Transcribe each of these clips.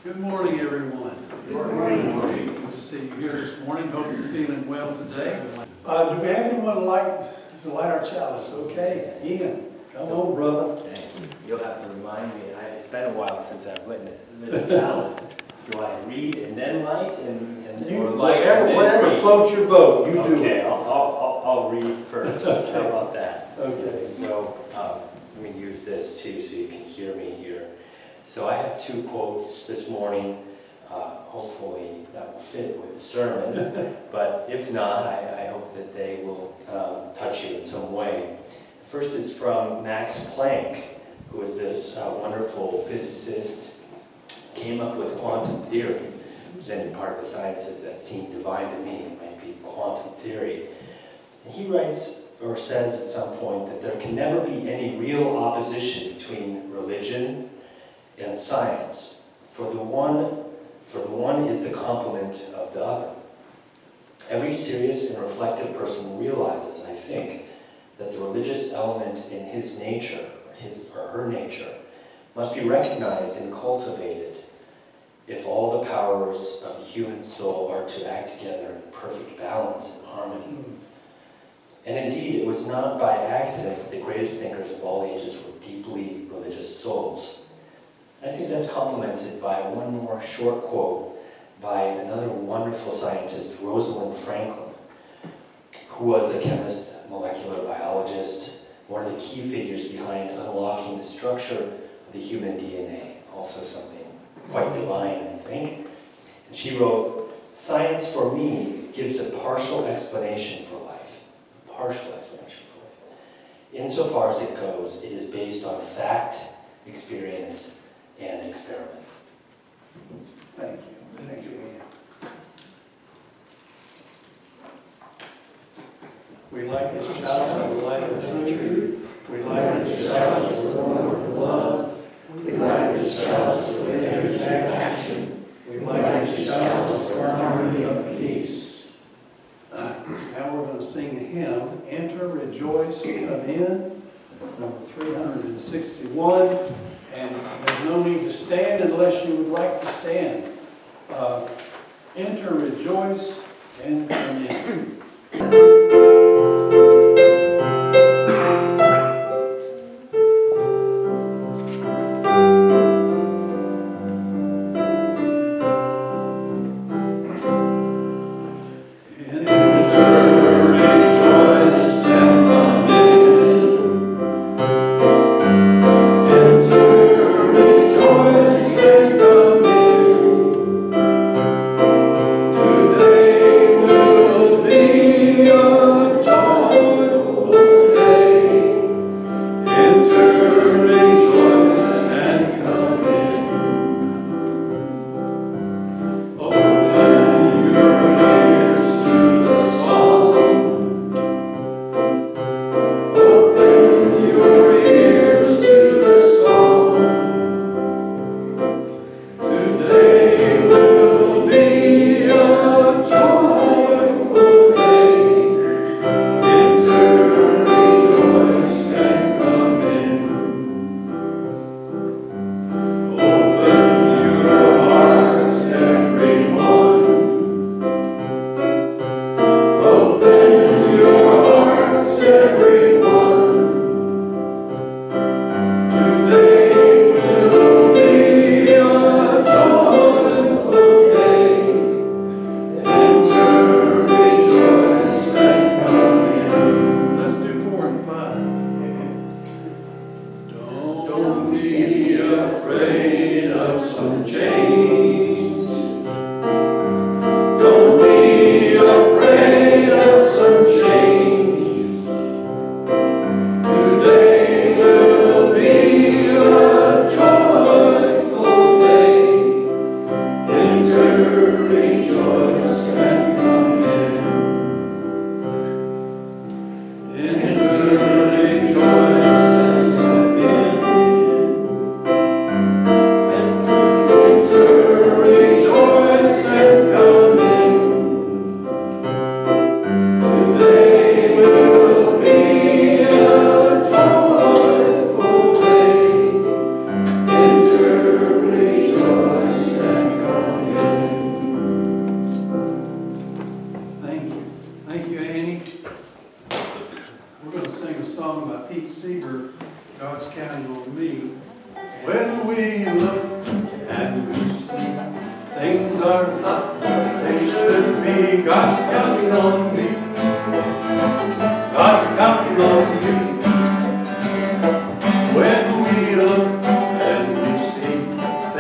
Good morning, everyone. Good morning. Good to see you here this morning. Hope you're feeling well today. Do we have anyone to light our chalice? Okay, Ian, come on, brother. Thank you. You'll have to remind me. It's been a while since I've lit a chalice. Do I read and then light or light and then whatever read? floats your boat, you do. Okay, I'll read first. Okay. How about that? Okay. So let me use this too so you can hear me here. So I have two quotes this morning. Hopefully that will fit with the sermon, but if not, I hope that they will touch you in some way. The first is from Max Planck, who is this wonderful physicist, came up with quantum theory. If there's any part of the sciences that seem divine to me, it might be quantum theory. And he writes or says at some point that there can never be any real opposition between religion and science, for the one is the complement of the other. Every serious and reflective person realizes, I think, that the religious element in his nature, his or her nature, must be recognized and cultivated if all the powers of the human soul are to act together in perfect balance and harmony. And indeed, it was not by accident that the greatest thinkers of all ages were deeply religious souls. I think that's complemented by one more short quote by another wonderful scientist, Rosalind Franklin, who was a chemist, molecular biologist, one of the key figures behind unlocking the structure of the human DNA, also something quite divine, I think. And she wrote, "Science for me gives a partial explanation for life, a partial explanation for life. Insofar as it goes, it is based on fact, experience, and experiment." Thank you. Thank you, Ian. We light this chalice with the light of truth. We light this chalice with warmth of love. We light this chalice with energetic action. We light this chalice with harmony of peace. Now we're going to sing a hymn, Enter, Rejoice, Come In, number 361. And there's no need to stand unless you would like to stand. Enter, rejoice, and come in. Today will be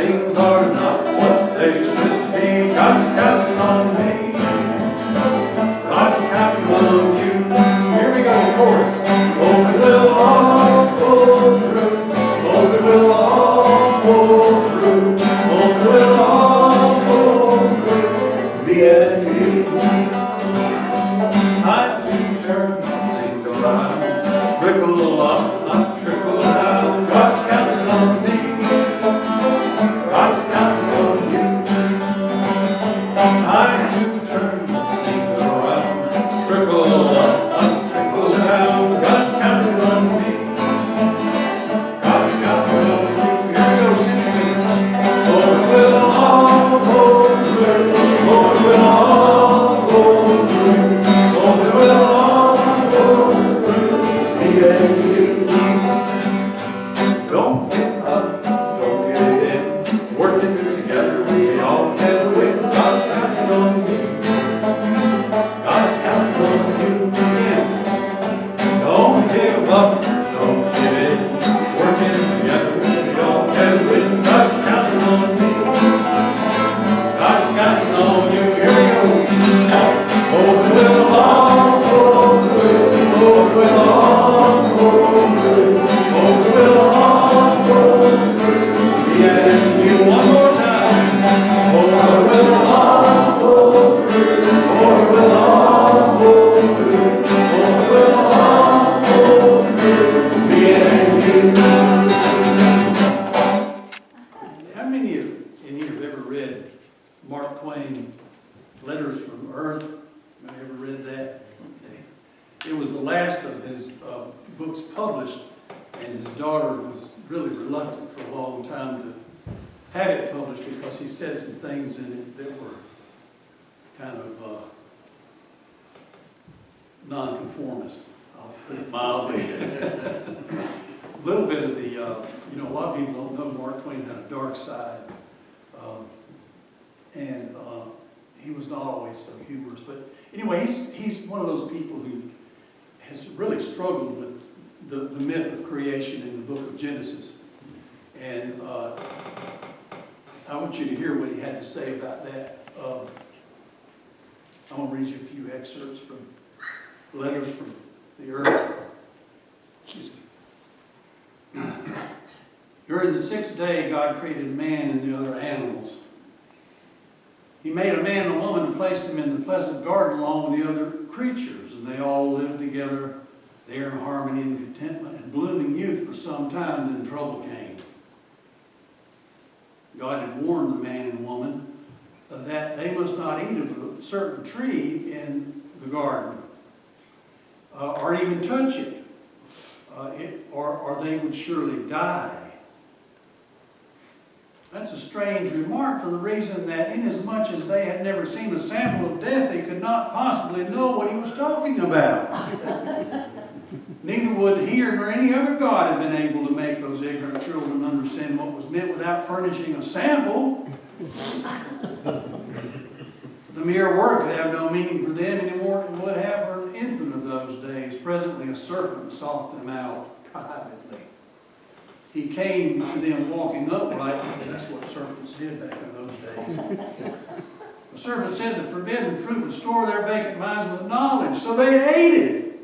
things are not what they should be. God's counting on me. God's counting on you. Here we go, chorus. Oh, it will all go through. Oh, it will all go through. Oh, it will all go through. Me and you. Time to turn things around. Trickle up, not trickle down. God's counting on me. God's counting on you. Time to turn things around. Trickle up, not trickle down. God's counting on me. God's counting on you. Here we go, sing it with us. Oh, it will all go through. Oh, it will all go through. Oh, it will all go through. Me and you. Don't give up, don't give in. Working together, we all can win. God's counting on me. God's counting on you. Yeah. Don't give up, don't give in. Working together, we all can win. God's counting on me. God's counting on you. Here we go. Oh, it will all go through. Oh, it will all go through. Oh, it will all go through. Yeah, you one more time. Oh, it will all go through. Oh, it will all go through. Oh, it will all go through. Me and you. How many of you have ever read Mark Twain, Letters from Earth? Have you ever read that? Okay. It was the last of his books published, and his daughter was really reluctant for a long time to have it published because he said some things in it that were kind of nonconformist. I'll put it mildly. A little bit of the, a lot of people don't know Mark Twain had a dark side. And he was not always so humorous. But anyway, he's one of those people who has really struggled with the myth of creation in the book of Genesis. And I want you to hear what he had to say about that. I'm going to read you a few excerpts from Letters from the Earth. Excuse me. During the sixth day, God created man and the other animals. He made a man and a woman and placed them in the pleasant garden along with the other creatures, and they all lived together there in harmony and contentment and blooming youth for some time. Then trouble came. God had warned the man and woman that they must not eat of a certain tree in the garden, or even touch it, or they would surely die. That's a strange remark for the reason that inasmuch as they had never seen a sample of death, they could not possibly know what he was talking about. Neither would he nor any other God have been able to make those ignorant children understand what was meant without furnishing a sample. The mere word could have no meaning for them any more than it would have for an infant of those days. Presently a serpent sought them out privately. He came to them walking upright, because that's what serpents did back in those days. The serpent said the forbidden fruit would store their vacant minds with knowledge, so they ate it,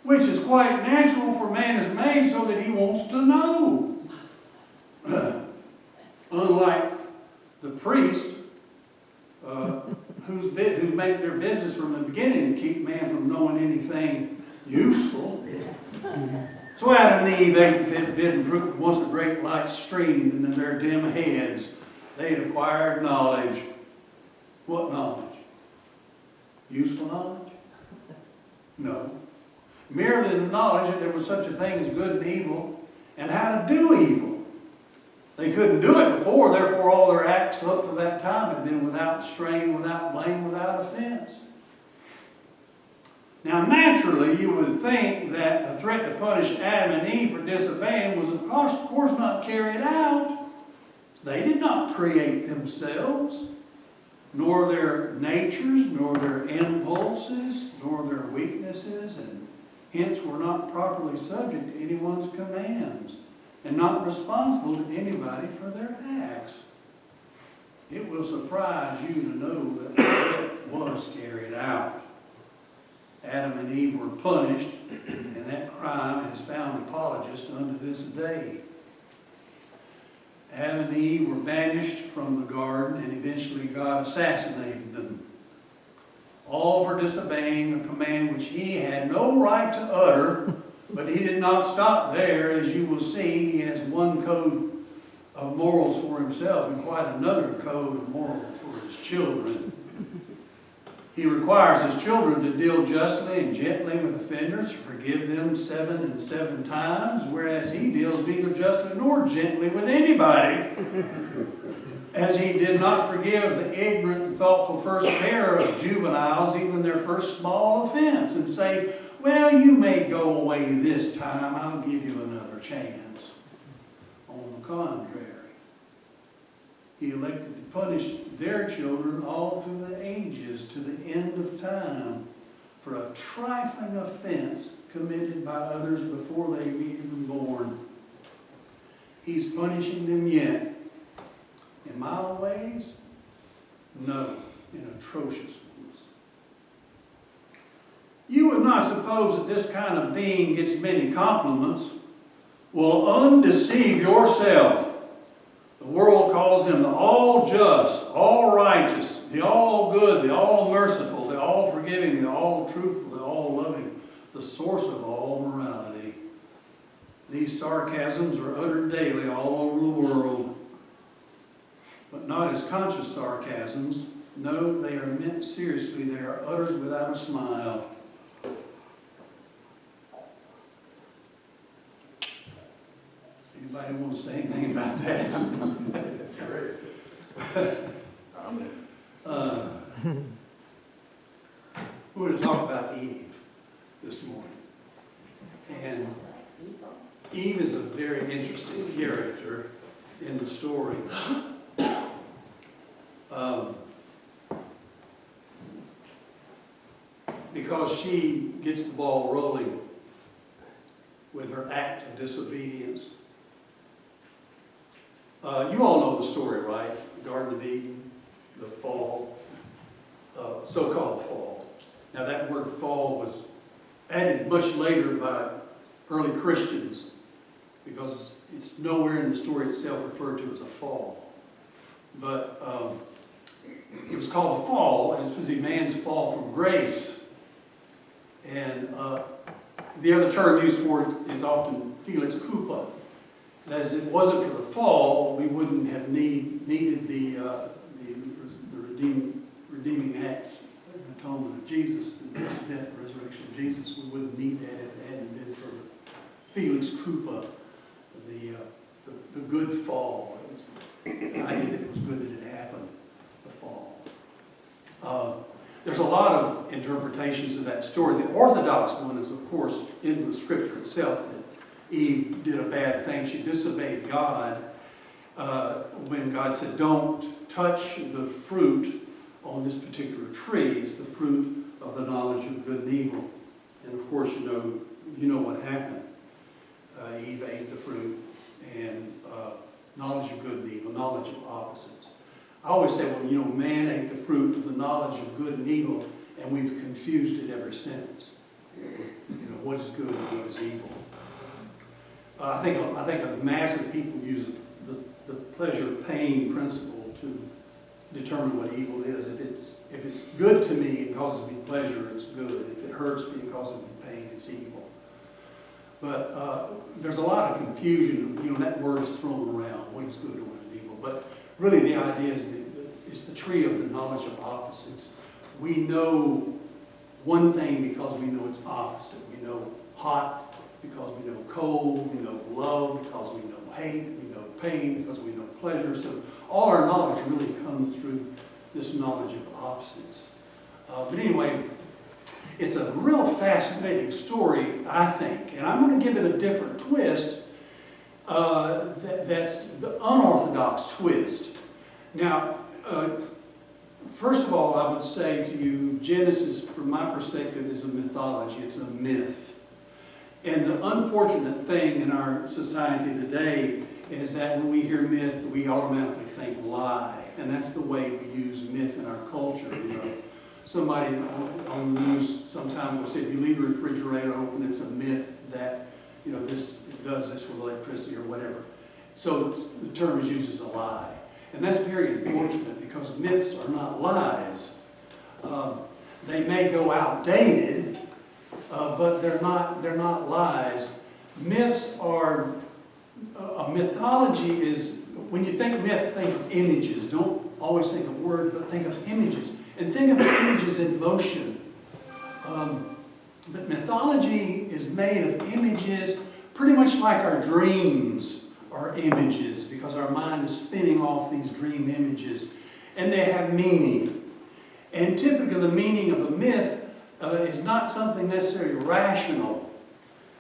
which is quite natural, for man is made so that he wants to know. Unlike the priest, who make their business from the beginning to keep man from knowing anything useful. So Adam and Eve ate the forbidden fruit, and once the great light streamed into their dim heads, they had acquired knowledge. What knowledge? Useful knowledge? No. Merely the knowledge that there was such a thing as good and evil, and how to do evil. They couldn't do it before, therefore all their acts up to that time had been without strain, without blame, without offense. Now, naturally, you would think that the threat to punish Adam and Eve for disobeying was, of course, not carried out. They did not create themselves, nor their natures, nor their impulses, nor their weaknesses, and hence were not properly subject to anyone's commands, and not responsible to anybody for their acts. will surprise you to know that it was carried out. Adam and Eve were punished, and that crime has found apologists unto this day. Adam and Eve were banished from the garden, and eventually God assassinated them. All for disobeying a command which he had no right to utter, but he did not stop there. As you will see, he has one code of morals for himself and quite another code of morals for his children. He requires his children to deal justly and gently with offenders, forgive them 7 and 7 times, whereas he deals neither justly nor gently with anybody. As he did not forgive the ignorant and thoughtful first pair of juveniles, even their first small offense, and say, well, you may go away this time, I'll give you another chance. On the contrary, he elected to punish their children all through the ages to the end of time for a trifling offense committed by others before they were even born. He's punishing them yet. In mild ways? No, in atrocious ones. You would not suppose that this kind of being gets many compliments. Well, undeceive yourself. The world calls him the all-just, all-righteous, the all-good, the all-merciful, the all-forgiving, the all-truthful, the all-loving, the source of all morality. These sarcasms are uttered daily all over the world, but not as conscious sarcasms. No, they are meant seriously. They are uttered without a smile. Anybody want to say anything about that? That's great. We're going to talk about Eve this morning. And Eve is a very interesting character in the story. Because she gets the ball rolling with her act of disobedience. You all know the story, right? The Garden of Eden, the fall, so-called fall. Now that word fall was added much later by early Christians because it's nowhere in the story itself referred to as a fall. But it was called the fall, and it's supposed to be man's fall from grace. And the other term used for it is often Felix Coupa. As it wasn't for the fall, we wouldn't have needed the redeeming acts, the atonement of Jesus, the death and resurrection of Jesus. We wouldn't need that if it hadn't been for the Felix Coupa, the good fall. It was the idea that it was good that it happened, the fall. There's a lot of interpretations of that story. The Orthodox one is, of course, in the Scripture itself, that Eve did a bad thing. She disobeyed God when God said, don't touch the fruit on this particular tree. It's the fruit of the knowledge of good and evil. And of course, you know what happened. Eve ate the fruit, and knowledge of good and evil, knowledge of opposites. I always say, well, man ate the fruit of the knowledge of good and evil, and we've confused it ever since. What is good and what is evil. I think the mass of people use the pleasure-pain principle to determine what evil is. If it's good to me and causes me pleasure, it's good. If it hurts me and causes me pain, it's evil. But there's a lot of confusion. That word is thrown around. What is good and what is evil? But really, the idea is it's the tree of the knowledge of opposites. We know one thing because we know its opposite. We know hot because we know cold, we know love because we know hate, we know pain because we know pleasure. So all our knowledge really comes through this knowledge of opposites. But anyway, it's a real fascinating story, I think. And I'm going to give it a different twist. That's the unorthodox twist. Now, first of all, I would say to you, Genesis, from my perspective, is a mythology. It's a myth. And the unfortunate thing in our society today is that when we hear myth, we automatically think lie. And that's the way we use myth in our culture, you know. Somebody on the news sometime will say, if you leave your refrigerator open, it's a myth that, you know, it does this with electricity or whatever. So the term is used as a lie. And that's very unfortunate because myths are not lies. They may go outdated, but they're not lies. Myths are, a mythology is, when you think myth, think of images. Don't always think of words, but think of images. And think of images in motion. But mythology is made of images, pretty much like our dreams are images, because our mind is spinning off these dream images, and they have meaning. And typically the meaning of a myth is not something necessarily rational.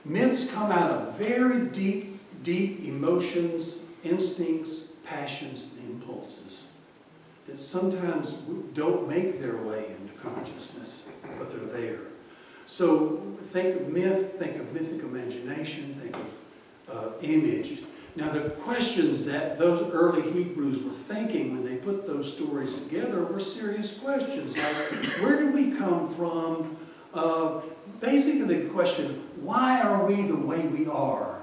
Myths come out of very deep, deep emotions, instincts, passions, and impulses that sometimes don't make their way into consciousness, but they're there. So think of myth, think of mythic imagination, think of image. Now the questions that those early Hebrews were thinking when they put those stories together were serious questions. Like, where do we come from? Basically the question, why are we the way we are?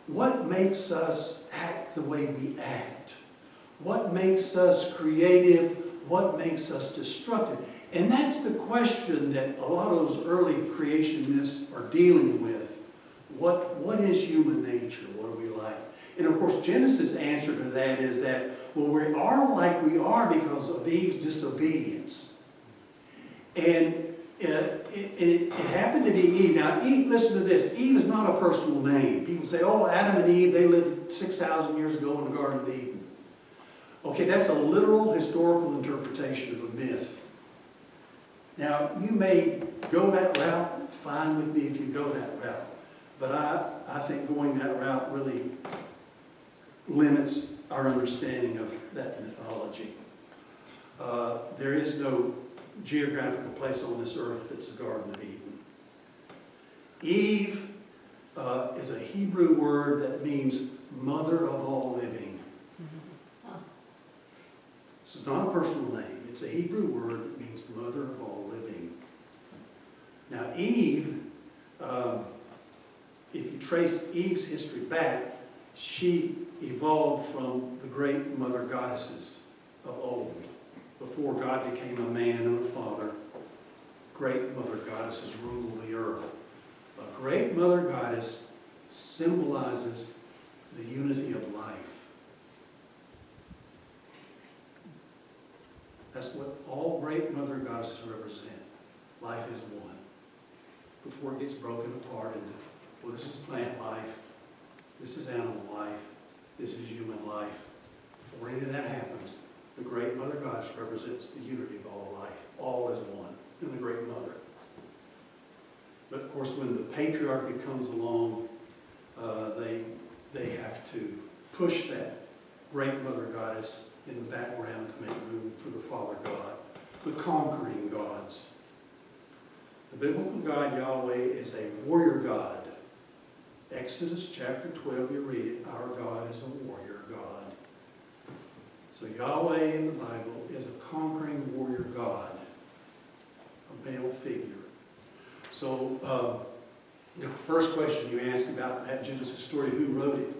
What makes us act the way we act? What makes us creative? What makes us destructive? And that's the question that a lot of those early creationists are dealing with. What is human nature? What are we like? And of course, Genesis' answer to that is that, well, we are like we are because of Eve's disobedience. And it happened to be Eve. Now, Eve, listen to this. Eve is not a personal name. People say, oh, Adam and Eve, they lived 6,000 years ago in the Garden of Eden. Okay, that's a literal historical interpretation of a myth. Now, you may go that route, fine with me if you go that route. But I think going that route really limits our understanding of that mythology. There is no geographical place on this earth that's the Garden of Eden. Eve is a Hebrew word that means mother of all living. This is not a personal name. It's a Hebrew word that means mother of all living. Now Eve, if you trace Eve's history back, she evolved from the great mother goddesses of old. Before God became a man and a father, great mother goddesses ruled the earth. A great mother goddess symbolizes the unity of life. That's what all great mother goddesses represent. Life is one. Before it gets broken apart into, well, this is plant life, this is animal life, this is human life. Before any of that happens, the great mother goddess represents the unity of all life. All is one in the great mother. But of course, when the patriarchy comes along, they have to push that great mother goddess in the background to make room for the Father God, the conquering gods. The biblical God, Yahweh, is a warrior God. Exodus chapter 12, you read it, our God is a warrior God. So Yahweh in the Bible is a conquering warrior God, a male figure. So the first question you asked about that Genesis story, who wrote it?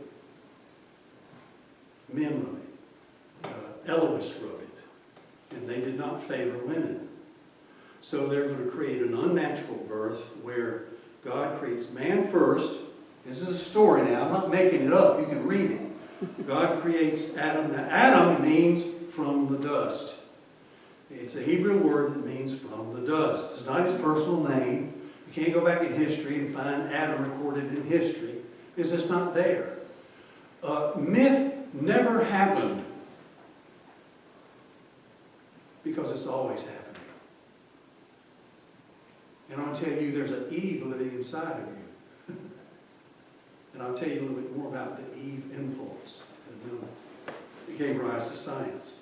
Men wrote it. Eloists wrote it, and they did not favor women. So they're going to create an unnatural birth where God creates man first. This is a story now. I'm not making it up. You can read it. God creates Adam. Now, Adam means from the dust. It's a Hebrew word that means from the dust. It's not his personal name. You can't go back in history and find Adam recorded in history because it's not there. Myth never happened. Because it's always happening. And I'll tell you, there's an Eve living inside of you. And I'll tell you a little bit more about the Eve impulse in a moment. It gave rise to science,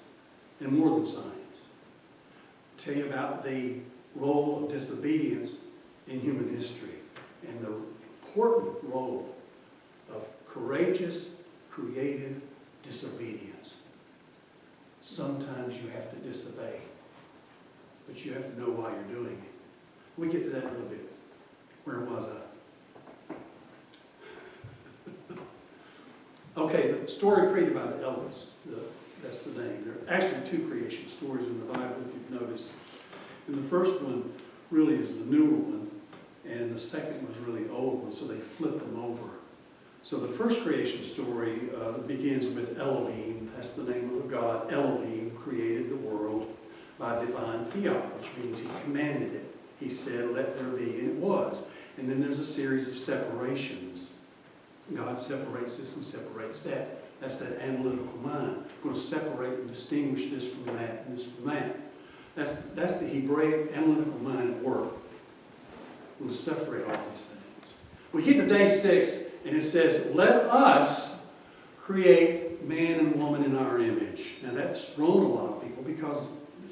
and more than science. I'll tell you about the role of disobedience in human history, and the important role of courageous creative disobedience. Sometimes you have to disobey, but you have to know why you're doing it. We get to that in a little bit. Where was I? Okay, the story created by the eldest, that's the name. There are actually two creation stories in the Bible, if you've noticed. And the first one really is the newer one, and the second was really the old one, so they flipped them over. So the first creation story begins with Elohim. That's the name of a God. Elohim created the world by divine fiat, which means he commanded it. He said, let there be, and it was. And then there's a series of separations. God separates this and separates that. That's that analytical mind. We're going to separate and distinguish this from that and this from that. That's the Hebraic analytical mind at work. We'll separate all these things. We get to day 6, and it says, let us create man and woman in our image. Now that's thrown a lot of people because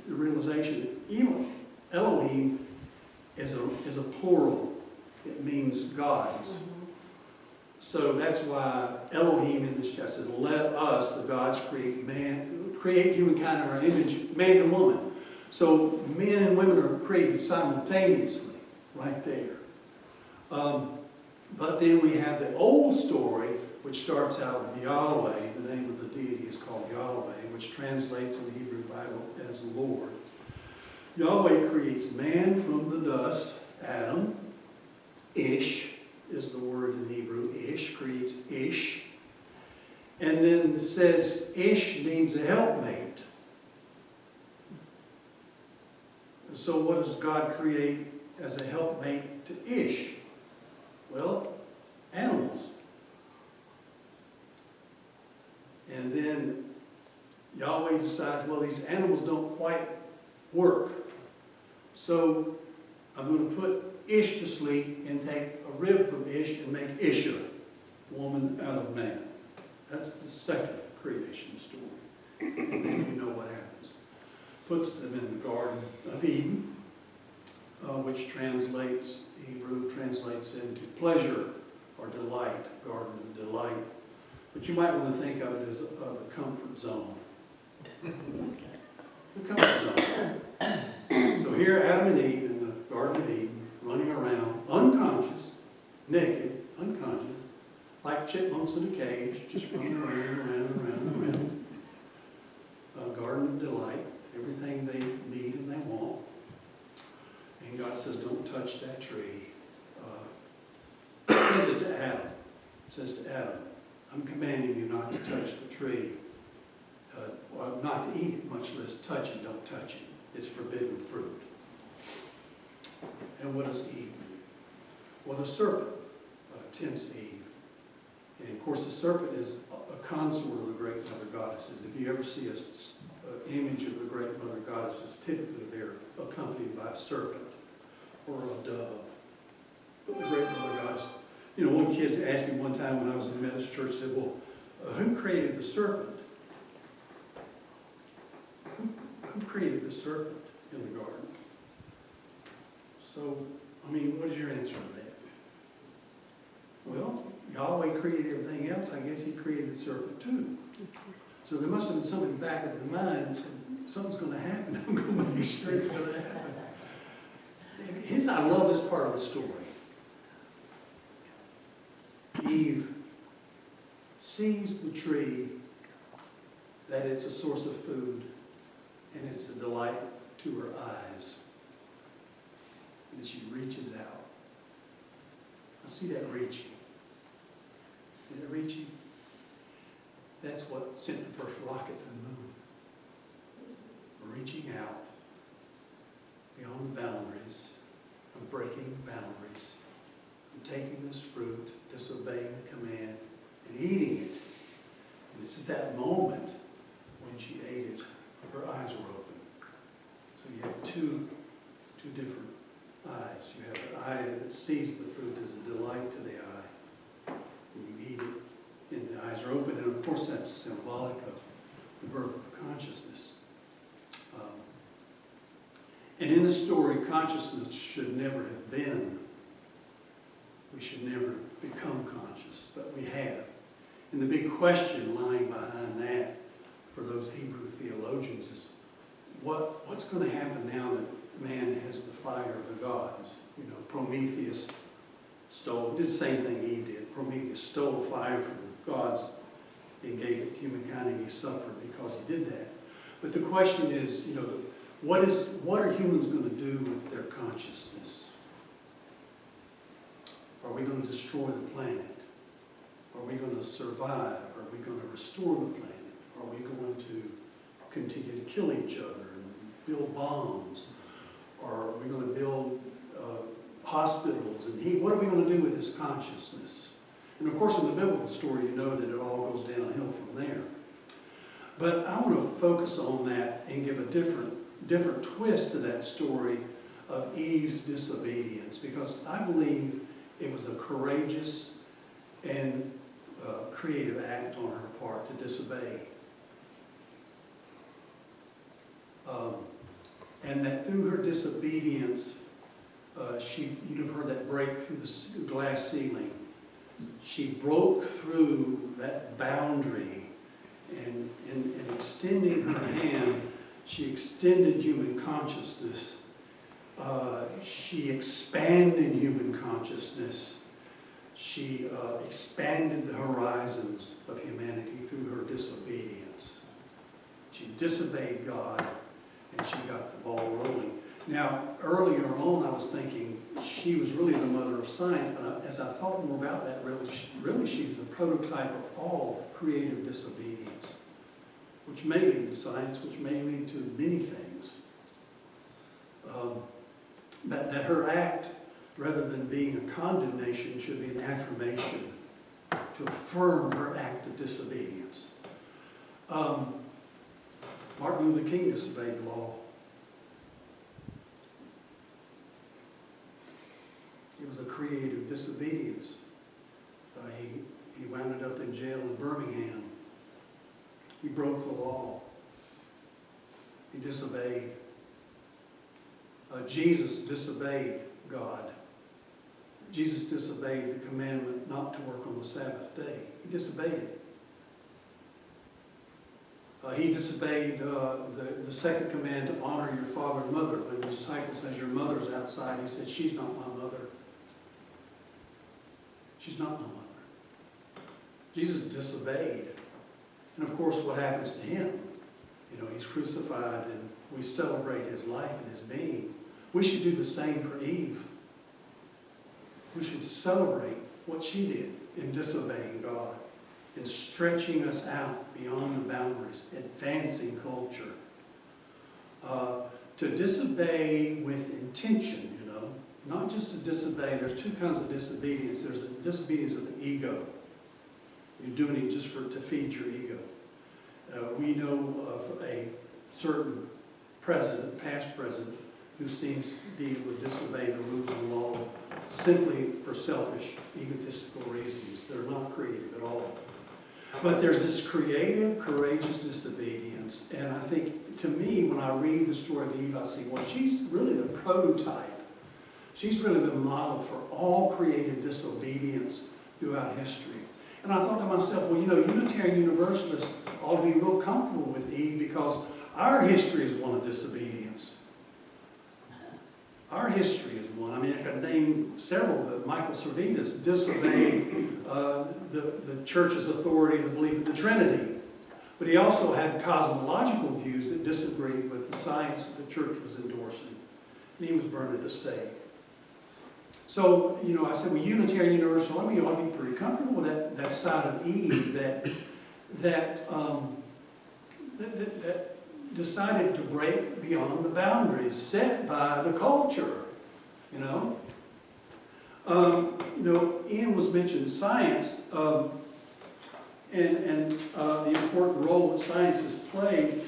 the realization that Elohim is a plural. It means gods. So that's why Elohim in this chapter says, let us, the gods, create humankind in our image, man and woman. So men and women are created simultaneously, right there. But then we have the old story, which starts out with Yahweh. The name of the deity is called Yahweh, which translates in the Hebrew Bible as Lord. Yahweh creates man from the dust, Adam. Ish is the word in Hebrew. Ish creates Ish. And then says Ish needs a helpmate. So what does God create as a helpmate to Ish? Well, animals. And then Yahweh decides, well, these animals don't quite work. So I'm going to put Ish to sleep and take a rib from Ish and make Isha, woman out of man. That's the second creation story. And then you know what happens. Puts them in the Garden of Eden, which translates, Hebrew translates into pleasure or delight, Garden of Delight. But you might want to think of it as a comfort zone. The comfort zone. So here Adam and Eve in the Garden of Eden, running around, unconscious, naked, unconscious, like chipmunks in a cage, just running around. Garden of Delight, everything they need and they want. And God says, don't touch that tree. Says it to Adam. Says to Adam, I'm commanding you not to touch the tree. Well, not to eat it, much less touch it. Don't touch it. It's forbidden fruit. And what does Eve do? Well, the serpent tempts Eve. And of course, the serpent is a consort of the great mother goddesses. If you ever see an image of the great mother goddesses, typically they're accompanied by a serpent or a dove. But the great mother goddess, you know, one kid asked me one time when I was in the Methodist church, said, well, who created the serpent? Who created the serpent in the garden? So, I mean, what is your answer to that? Well, Yahweh created everything else. I guess he created the serpent too. So there must have been something back of their mind that said, something's going to happen. I'm going to make sure it's going to happen. And I love this part of the story. Eve sees the tree, that it's a source of food, and it's a delight to her eyes. And she reaches out. I see that reaching. See that reaching? That's what sent the first rocket to the moon. Reaching out beyond the boundaries, of breaking the boundaries, and taking this fruit, disobeying the command, and eating it. And it's at that moment when she ate it, her eyes were open. So you have two different eyes. You have the eye that sees the fruit as a delight to the eye, and you eat it, and the eyes are open. And of course that's symbolic of the birth of consciousness. And in the story, consciousness should never have been. We should never become conscious, but we have. And the big question lying behind that for those Hebrew theologians is, what's going to happen now that man has the fire of the gods? You know, Prometheus did the same thing Eve did. Prometheus stole fire from the gods and gave it to humankind, and he suffered because he did that. But the question is, you know, what are humans going to do with their consciousness? Are we going to destroy the planet? Are we going to survive? Are we going to restore the planet? Are we going to continue to kill each other and build bombs? Or are we going to build hospitals and heat? What are we going to do with this consciousness? And of course, in the biblical story, you know that it all goes downhill from there. But I want to focus on that and give a different twist to that story of Eve's disobedience, because I believe it was a courageous and creative act on her part to disobey. And that through her disobedience, you've heard that break through the glass ceiling. She broke through that boundary, and in extending her hand, she extended human consciousness. She expanded human consciousness. She expanded the horizons of humanity through her disobedience. She disobeyed God, and she got the ball rolling. Now, earlier on, I was thinking she was really the mother of science, but as I thought more about that, really she's the prototype of all creative disobedience, which may lead to science, which may lead to many things. That her act, rather than being a condemnation, should be an affirmation to affirm her act of disobedience. Martin Luther King disobeyed the law. It was a creative disobedience. He wound up in jail in Birmingham. He broke the law. He disobeyed. Jesus disobeyed God. Jesus disobeyed the commandment not to work on the Sabbath day. He disobeyed it. He disobeyed the second command to honor your father and mother. When the disciple says, your mother's outside, he said, she's not my mother. She's not my mother. Jesus disobeyed. And of course, what happens to him? You know, he's crucified, and we celebrate his life and his being. We should do the same for Eve. We should celebrate what she did in disobeying God, in stretching us out beyond the boundaries, advancing culture. To disobey with intention, you know, not just to disobey. There's two kinds of disobedience. There's the disobedience of the ego. You're doing it just to feed your ego. We know of a certain president, past president, who seems to be able to disobey the rules of law simply for selfish, egotistical reasons. They're not creative at all. But there's this creative, courageous disobedience. And I think, to me, when I read the story of Eve, I see, well, she's really the prototype. She's really the model for all creative disobedience throughout history. And I thought to myself, well, you know, Unitarian Universalists ought to be real comfortable with Eve, because our history is one of disobedience. Our history is one. I mean, I could name several, but Michael Servetus disobeyed the church's authority and the belief in the Trinity. But he also had cosmological views that disagreed with the science that the church was endorsing. And he was burned at the stake. So, you know, I said, well, Unitarian Universal, we ought to be pretty comfortable with that side of Eve that decided to break beyond the boundaries set by the culture, you know. Ian was mentioned science and the important role that science has played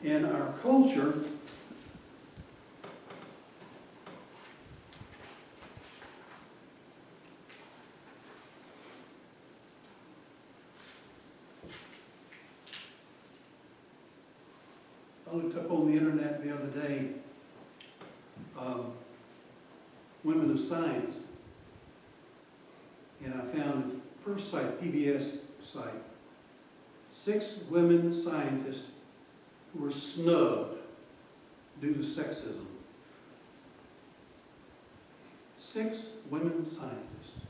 in our culture. I looked up on the internet the other day, women of science, and I found the first site, PBS cite 6 women scientists who were snubbed due to sexism. 6 women scientists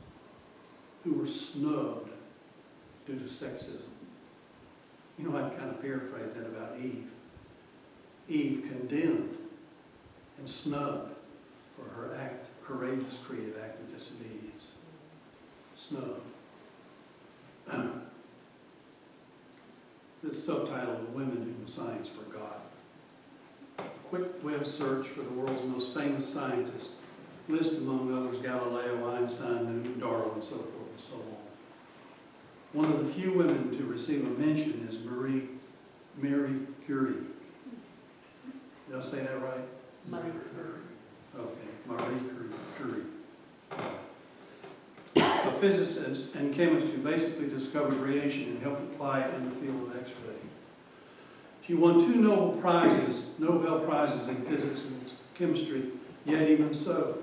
who were snubbed due to sexism. You know, I'd kind of paraphrase that about Eve. Eve condemned and snubbed for her courageous, creative act of disobedience. Snubbed. The subtitle, The Women Whom Science Forgot. A quick web search for the world's most famous scientists list among others Galileo, Einstein, Newton, Darwin, so forth and so on. One of the few women to receive a mention is Marie Curie. Did I say that right? Marie Curie. Okay, Marie Curie. A physicist and chemist who basically discovered radiation and helped apply it in the field of X-ray. She won 2 Nobel Prizes in physics and chemistry, yet even so,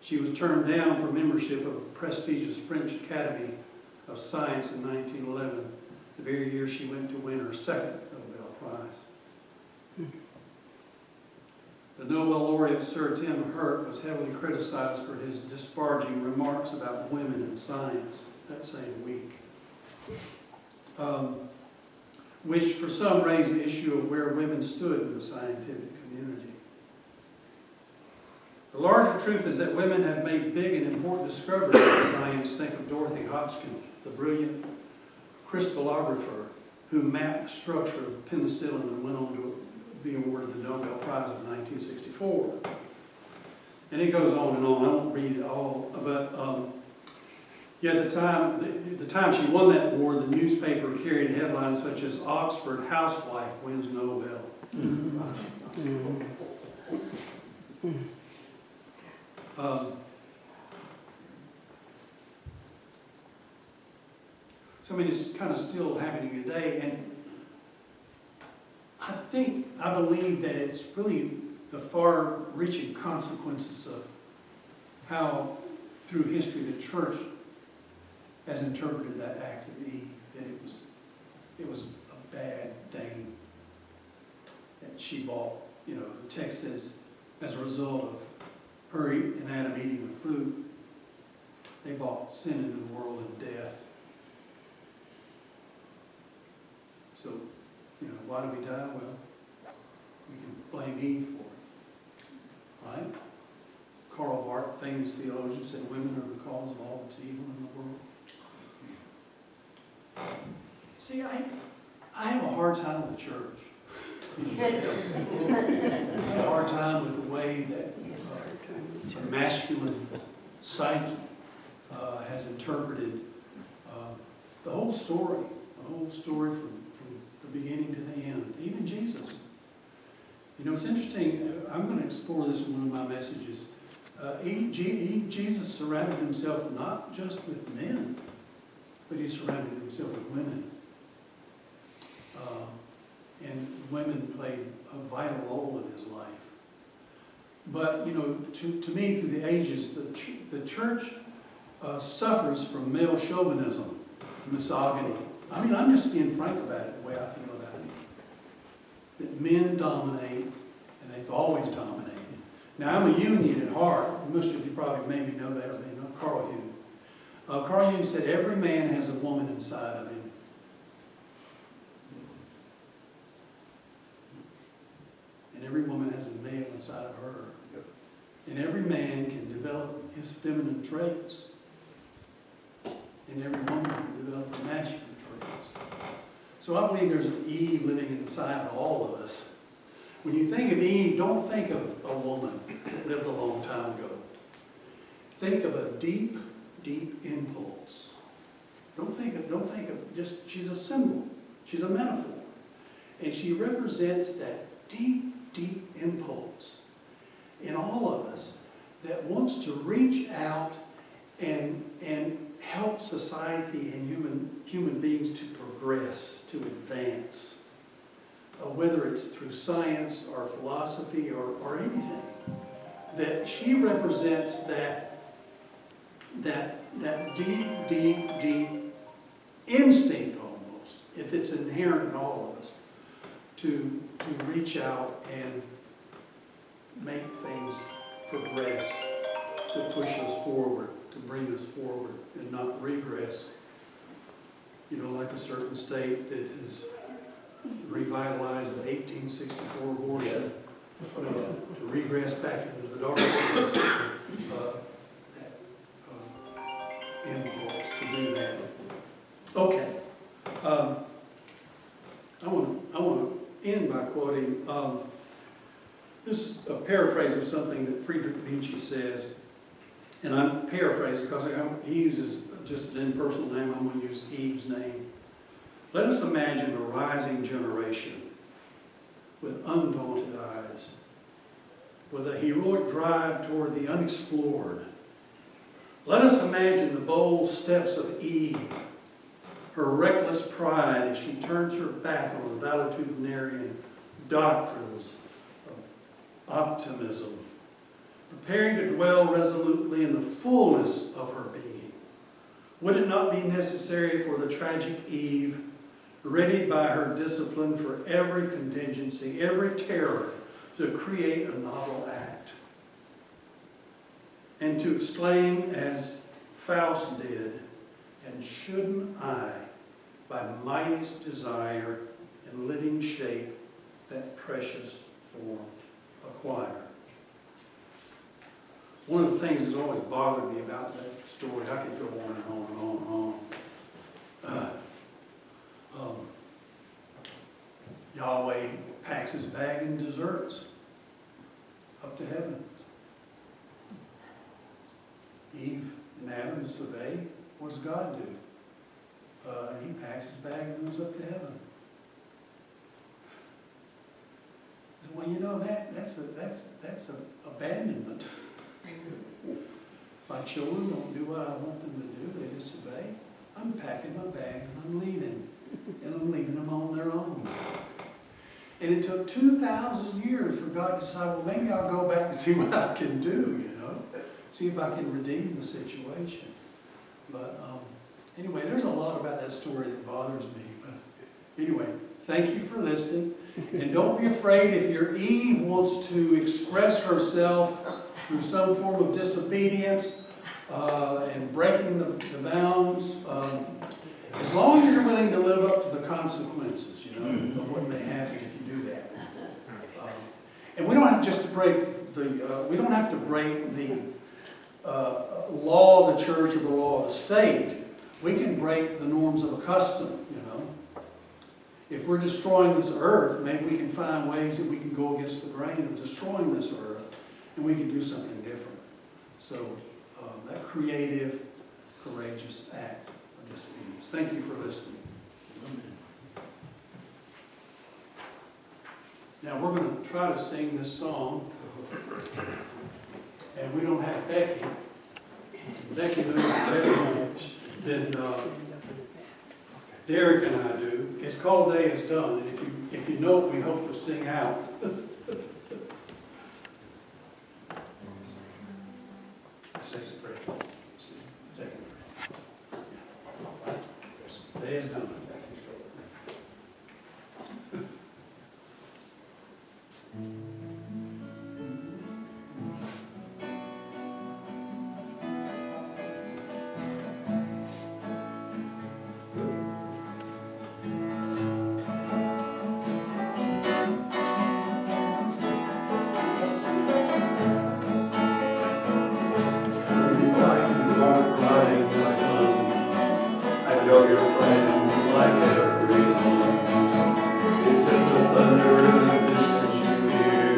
she was turned down for membership of the prestigious French Academy of Science in 1911, the very year she went to win her 2nd Nobel Prize. The Nobel laureate Sir Tim Hurt was heavily criticized for his disparaging remarks about women in science that same week, which for some raised the issue of where women stood in the scientific community. The larger truth is that women have made big and important discoveries in science. Think of Dorothy Hodgkin, the brilliant crystallographer who mapped the structure of penicillin and went on to be awarded the Nobel Prize of 1964. And it goes on and on. I won't read it all, but the time she won that award, the newspaper carried headlines such as "Oxford Housewife Wins Nobel." So I mean, it's kind of still happening today, and I believe that it's really the far-reaching consequences of how, through history, the church has interpreted that act of Eve, that it was a bad thing that she bought. You know, the text says, as a result of her and Adam eating the fruit, they brought sin into the world and death. So, you know, why do we die? Well, we can blame Eve for it, right? Karl Barth, famous theologian, said women are the cause of all that's evil in the world. See, I have a hard time with the church. I have a hard time with the way that the masculine psyche has interpreted the whole story from the beginning to the end, even Jesus. You know, it's interesting, I'm going to explore this in one of my messages. Jesus surrounded himself not just with men, but he surrounded himself with women. And women played a vital role in his life. But, you know, to me, through the ages, the church suffers from male chauvinism, misogyny. I mean, I'm just being frank about it, the way I feel about it. That men dominate, and they've always dominated. Now, I'm a Jungian at heart. Most of you probably maybe know that, or maybe not. Carl Jung. Carl Jung said every man has a woman inside of him. And every woman has a male inside of her. And every man can develop his feminine traits. And every woman can develop her masculine traits. So I believe there's an Eve living inside of all of us. When you think of Eve, don't think of a woman that lived a long time ago. Think of a deep, deep impulse. Don't think of just, she's a symbol. She's a metaphor. And she represents that deep, deep impulse in all of us that wants to reach out and help society and human beings to progress, to advance, whether it's through science or philosophy or anything. That she represents that deep, deep, deep instinct almost, it's inherent in all of us, to reach out and make things progress, to push us forward, to bring us forward and not regress. You know, like a certain state that has revitalized the 1864 abortion, to regress back into the dark ages, that impulse to do that. Okay. I want to end by quoting, this is a paraphrase of something that Friedrich Nietzsche says, and I'm paraphrasing because he uses just an impersonal name. I'm going to use Eve's name. Let us imagine a rising generation with undaunted eyes, with a heroic drive toward the unexplored. Let us imagine the bold steps of Eve, her reckless pride as she turns her back on the valetudinarian doctrines of optimism, preparing to dwell resolutely in the fullness of her being. Would it not be necessary for the tragic Eve, readied by her discipline for every contingency, every terror, to create a novel act, and to exclaim as Faust did, and shouldn't I, by mightiest desire and living shape, that precious form acquire? One of the things that's always bothered me about that story, I could go on and on and on and on. Yahweh packs his bag and deserts up to heaven. Eve and Adam disobey. What does God do? He packs his bag and moves up to heaven. Well, you know, that's abandonment. My children don't do what I want them to do. They disobey. I'm packing my bag and I'm leaving. And I'm leaving them on their own. And it took 2,000 years for God to decide, well, maybe I'll go back and see what I can do, you know. See if I can redeem the situation. But anyway, there's a lot about that story that bothers me. But anyway, thank you for listening. And don't be afraid if your Eve wants to express herself through some form of disobedience and breaking the bounds. As long as you're willing to live up to the consequences, you know, of what may happen if you do that. And we don't have just to break we don't have to break the law of the church or the law of the state. We can break the norms of a custom, you know. If we're destroying this earth, maybe we can find ways that we can go against the grain of destroying this earth, and we can do something different. So that creative, courageous act of disobedience. Thank you for listening. Now we're going to try to sing this song, and we don't have Becky. Becky knows better than Derek and I do. It's called Day Is Done, and if you know it, we hope to sing out. Second prayer. Day is done. Like every one, is it the thunder in the distance you hear?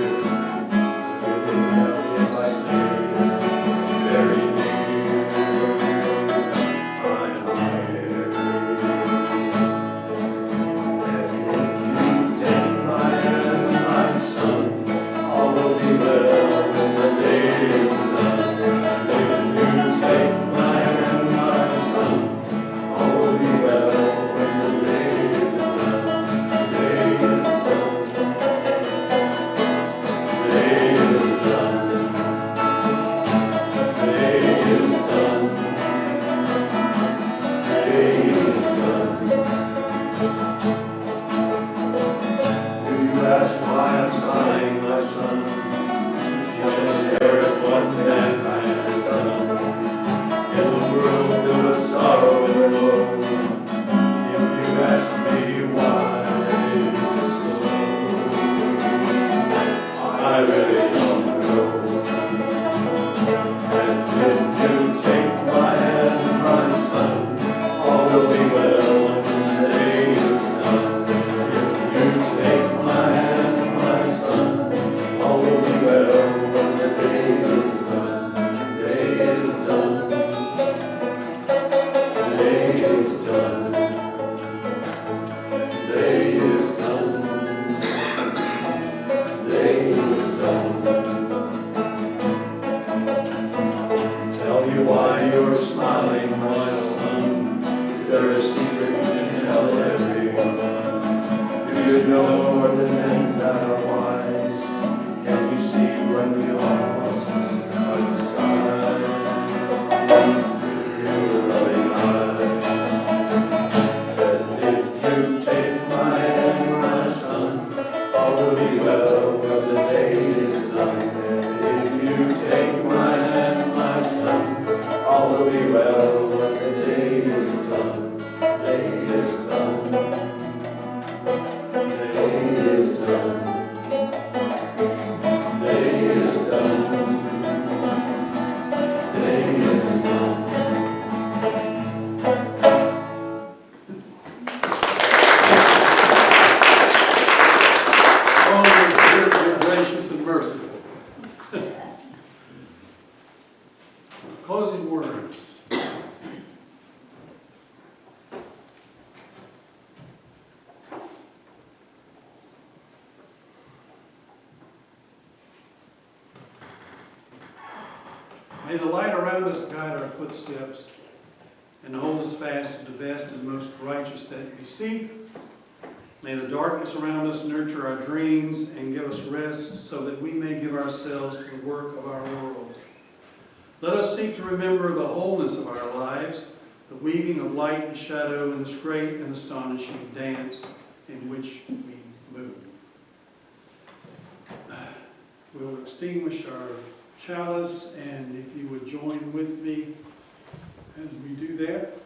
I really don't know. And if you take my hand, my son, all will be well when the day is done. If you take my hand, my son, all will be well when the day is done. The day is done. The day is done. The day is done. The day is done. Tell me why you're smiling, my son. Is there a secret you can tell everyone? Do you know more than men that are wise? Can you see when we are lost by the sky? Your loving eyes. And if you take my hand, my son, all will be well when the day is done. And if you take my hand, my son, all will be well when the day is done. The day is done. The day is done. The day is done. The day is done. Oh, you're good, gracious, and merciful. Closing words. May the light around us guide our footsteps and hold us fast to the best and most righteous that we seek. May the darkness around us nurture our dreams and give us rest so that we may give ourselves to the work of our world. Let us seek to remember the wholeness of our lives, the weaving of light and shadow in this great and astonishing dance in which we move. We'll extinguish our chalice, and if you would join with me as we do that.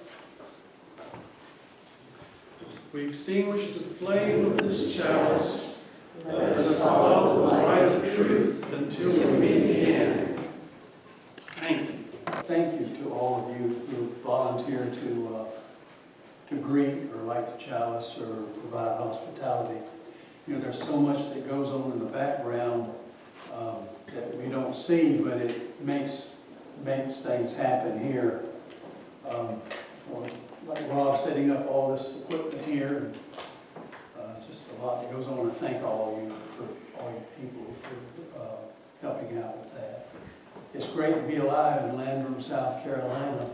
We extinguish the flame of this chalice. Let us follow the light of truth until we meet again. Thank you. Thank you to all of you who volunteered to greet or light the chalice or provide hospitality. You know, there's so much that goes on in the background that we don't see, but it makes things happen here. Like Rob setting up all this equipment here, and just a lot that goes on. I thank all of you for all you people for helping out with that. It's great to be alive in Landrum, South Carolina.